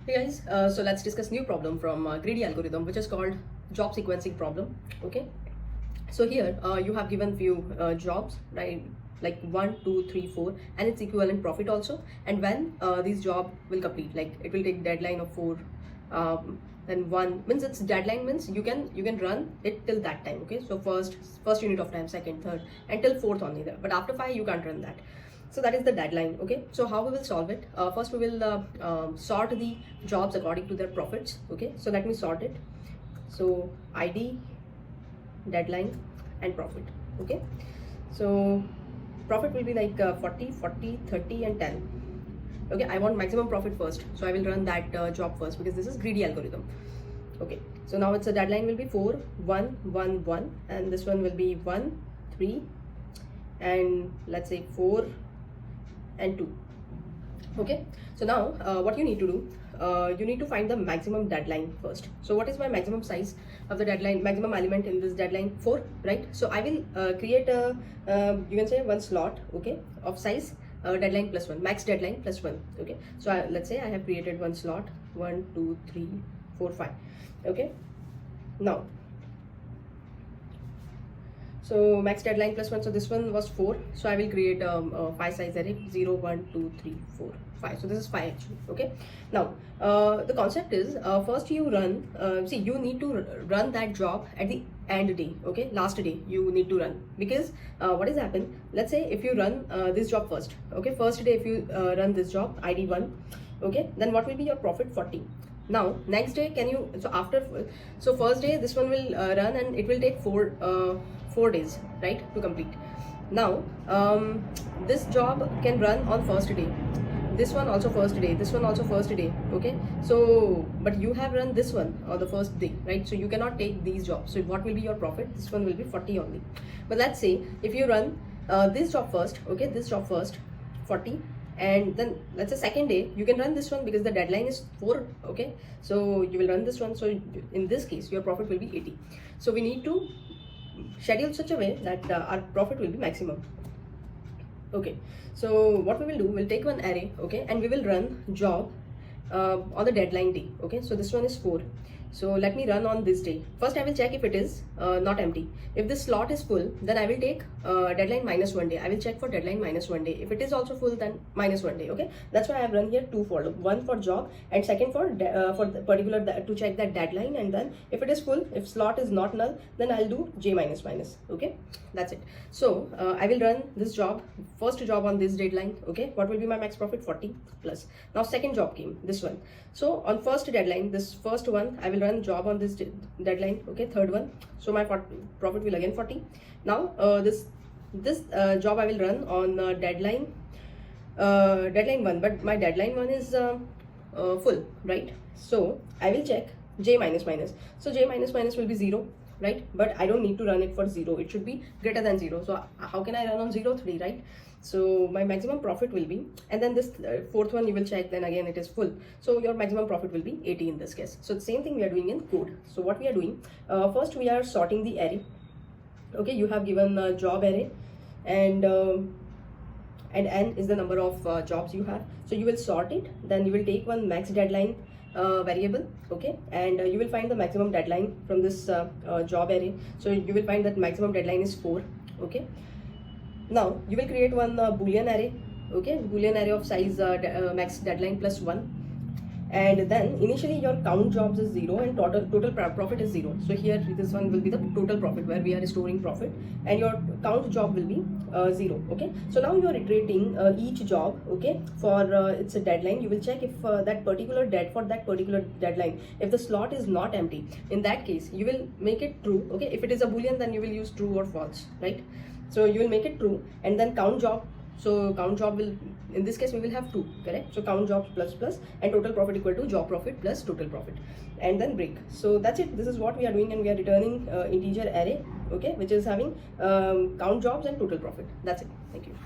Hey guys, so let's discuss new problem from greedy algorithm, which is called job sequencing problem. Okay, so here you have given few jobs, right? Like 1, 2, 3, 4, and its equivalent profit also. And when these job will complete, like it will take deadline of 4, then 1 means its deadline means you can run it till that time. Okay, so first unit of time, second, third, until fourth only there. But after 5 you can't run that. So that is the deadline. Okay, so how we will solve it? First we will sort the jobs according to their profits. Okay, so let me sort it. So id, deadline, and profit. Okay, so profit will be like 40, 40, 30, and 10. Okay, I want maximum profit first, so I will run that job first because this is greedy algorithm. Okay, so now it's a deadline will be 4, 1, 1, 1, and this one will be 1, 3, and let's say 4 and 2. Okay, so now what you need to do, you need to find the maximum deadline first. So what is my maximum size of the deadline, maximum element in this deadline? 4, right? So I will create a you can say one slot, okay, of size deadline plus 1, max deadline plus 1. Okay, so let's say I have created one slot, 1, 2, 3, 4, 5. Okay, now so max deadline plus 1, so this one was 4, so I will create a 5 size array, 0, 1, 2, 3, 4, 5. So this is 5 actually. Okay, now the concept is first you run, see, you need to run that job at the end day. Okay, last day you need to run, because what is happen, let's say if you run this job first, okay, first day if you run this job id 1, okay, then what will be your profit? 40. Now next day, can you, so after, so first day this one will run, and it will take 4 days, right, to complete. Now this job can run on first day, this one also first day, this one also first day. Okay, so but you have run this one on the first day, right? So you cannot take these jobs. So what will be your profit? This one will be 40 only. But let's say if you run this job first, okay, this job first, 40, and then let's say second day you can run this one because the deadline is 4. Okay, so you will run this one, so in this case your profit will be 80. So we need to schedule such a way that our profit will be maximum. Okay, so what we will do, we'll take one array, okay, and we will run job on the deadline day. Okay, so this one is 4, so let me run on this day. First I will check if it is not empty. If this slot is full, then I will take deadline minus 1 day. I will check for deadline minus 1 day. If it is also full, then minus 1 day. Okay, that's why I have run here 2 for loop, one for job and second for the particular to check that deadline. And then if it is full, if slot is not null, then I'll do j minus minus. Okay, that's it. So I will run this job, first job on this deadline. Okay, what will be my max profit? 40 plus. Now second job came, this one. So on first deadline, this first one, I will run job on this deadline. Okay, third one, so my profit will again 40. Now this job I will run on deadline 1, but my deadline 1 is full, right? So I will check j minus minus. So j minus minus will be 0, right? But I don't need to run it for 0, it should be greater than 0. So how can I run on 0? 3, right? So my maximum profit will be, and then this fourth one you will check, then again it is full, so your maximum profit will be 80 in this case. So the same thing we are doing in code. So what we are doing, first we are sorting the array. Okay, you have given a job array, and n is the number of jobs you have. So you will sort it, then you will take one max deadline variable, okay, and you will find the maximum deadline from this job array. So you will find that maximum deadline is 4. Okay, now you will create one boolean array, okay, boolean array of size max deadline plus 1, and then initially your count jobs is 0 and total profit is 0. So here this one will be the total profit where we are storing profit, and your count job will be 0. Okay, so now you are iterating each job, okay, for its a deadline. You will check if that particular deadline, if the slot is not empty, in that case you will make it true. Okay, if it is a boolean, then you will use true or false, right? So you will make it true, and then count job. So count job will, in this case we will have 2, correct? So count jobs plus plus, and total profit equal to job profit plus total profit, and then break. So that's it. This is what we are doing, and we are returning integer array, okay, which is having count jobs and total profit. That's it. Thank you.